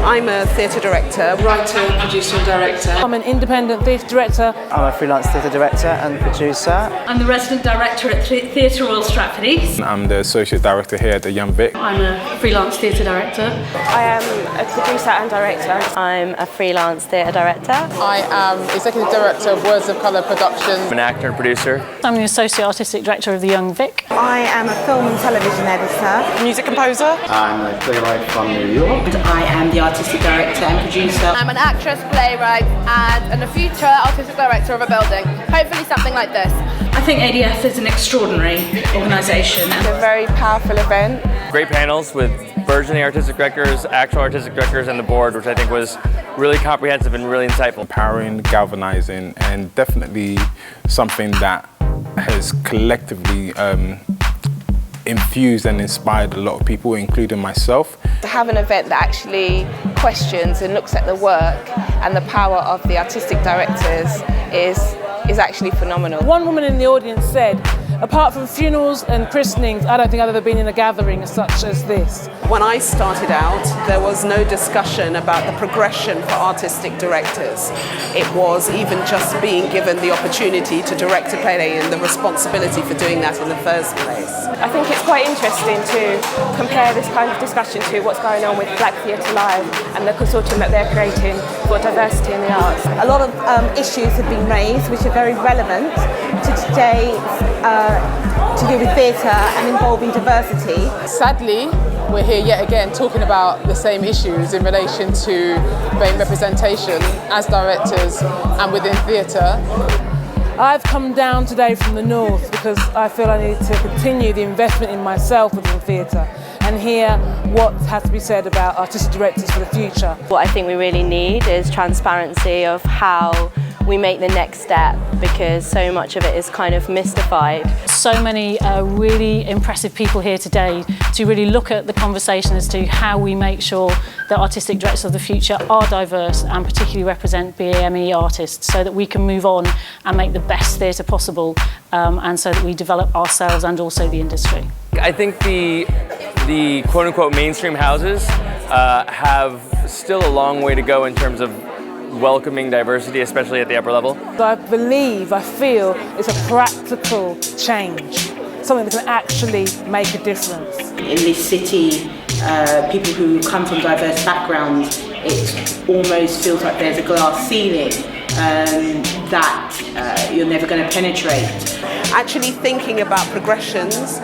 I'm a theatre director, writer, producer and director. I'm an independent theatre director. I'm a freelance theatre director and producer. I'm the resident director at Theatre Royal Stratford East. I'm the associate director here at the Young Vic. I'm a freelance theatre director. I am a producer and director. I'm a freelance theatre director. I am executive director of Words of Colour Productions. I'm an actor and producer. I'm the associate artistic director of the Young Vic. I am a film and television editor. Music composer. I'm a playwright from New York. And I am the artistic director and producer. I'm an actress, playwright and in the future artistic director of a building. Hopefully something like this. I think ADF is an extraordinary organisation. It's a very powerful event. Great panels with burgeoning artistic directors, actual artistic directors and the board, which I think was really comprehensive and really insightful. Empowering, galvanizing, and definitely something that has collectively infused and inspired a lot of people, including myself. To have an event that actually questions and looks at the work and the power of the artistic directors is actually phenomenal. One woman in the audience said, apart from funerals and christenings, I don't think I've ever been in a gathering such as this. When I started out, there was no discussion about the progression for artistic directors. It was even just being given the opportunity to direct a play and the responsibility for doing that in the first place. I think it's quite interesting to compare this kind of discussion to what's going on with Black Theatre Live and the consortium that they're creating for diversity in the arts. A lot of issues have been raised which are very relevant to today to do with theatre and involving diversity. Sadly, we're here yet again talking about the same issues in relation to representation as directors and within theatre. I've come down today from the north because I feel I need to continue the investment in myself within theatre and hear what has to be said about artistic directors for the future. What I think we really need is transparency of how we make the next step, because so much of it is kind of mystified. So many really impressive people here today to really look at the conversation as to how we make sure that artistic directors of the future are diverse and particularly represent BAME artists, so that we can move on and make the best theatre possible, and so that we develop ourselves and also the industry. I think the quote-unquote mainstream houses have still a long way to go in terms of welcoming diversity, especially at the upper level. I feel it's a practical change, something that can actually make a difference. In this city, people who come from diverse backgrounds, it almost feels like there's a glass ceiling that you're never going to penetrate. Actually thinking about progressions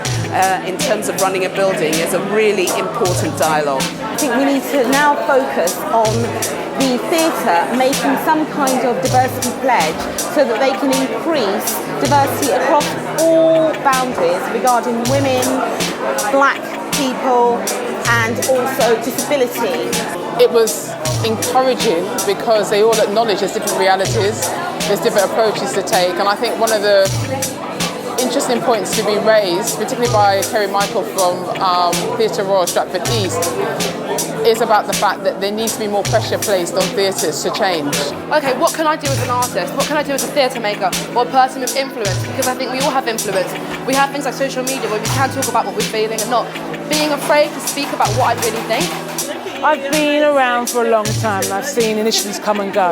in terms of running a building is a really important dialogue. I think we need to now focus on the theatre making some kind of diversity pledge so that they can increase diversity across all boundaries regarding women, black people and also disability. It was encouraging because they all acknowledge there's different realities, there's different approaches to take, and I think one of the interesting points to be raised, particularly by Kerry Michael from Theatre Royal Stratford East, is about the fact that there needs to be more pressure placed on theatres to change. Okay, what can I do as an artist? What can I do as a theatre maker or a person with influence? Because I think we all have influence. We have things like social media where we can talk about what we're feeling and not being afraid to speak about what I really think. I've been around for a long time and I've seen initiatives come and go.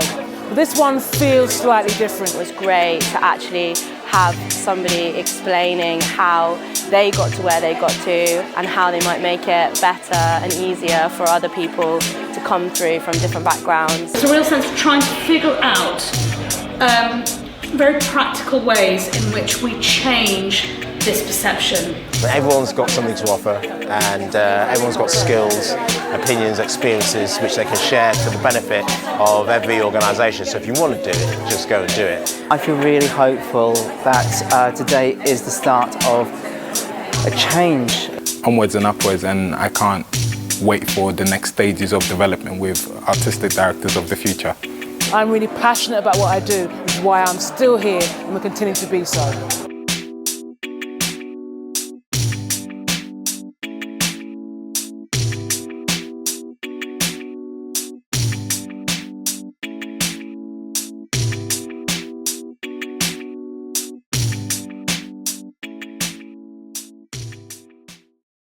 But this one feels slightly different. It was great to actually have somebody explaining how they got to where they got to and how they might make it better and easier for other people to come through from different backgrounds. It's a real sense of trying to figure out very practical ways in which we change this perception. Everyone's got something to offer and everyone's got skills, opinions, experiences which they can share to the benefit of every organisation. So if you want to do it, just go and do it. I feel really hopeful that today is the start of a change. Onwards and upwards, and I can't wait for the next stages of development with artistic directors of the future. I'm really passionate about what I do, which is why I'm still here and will continue to be so.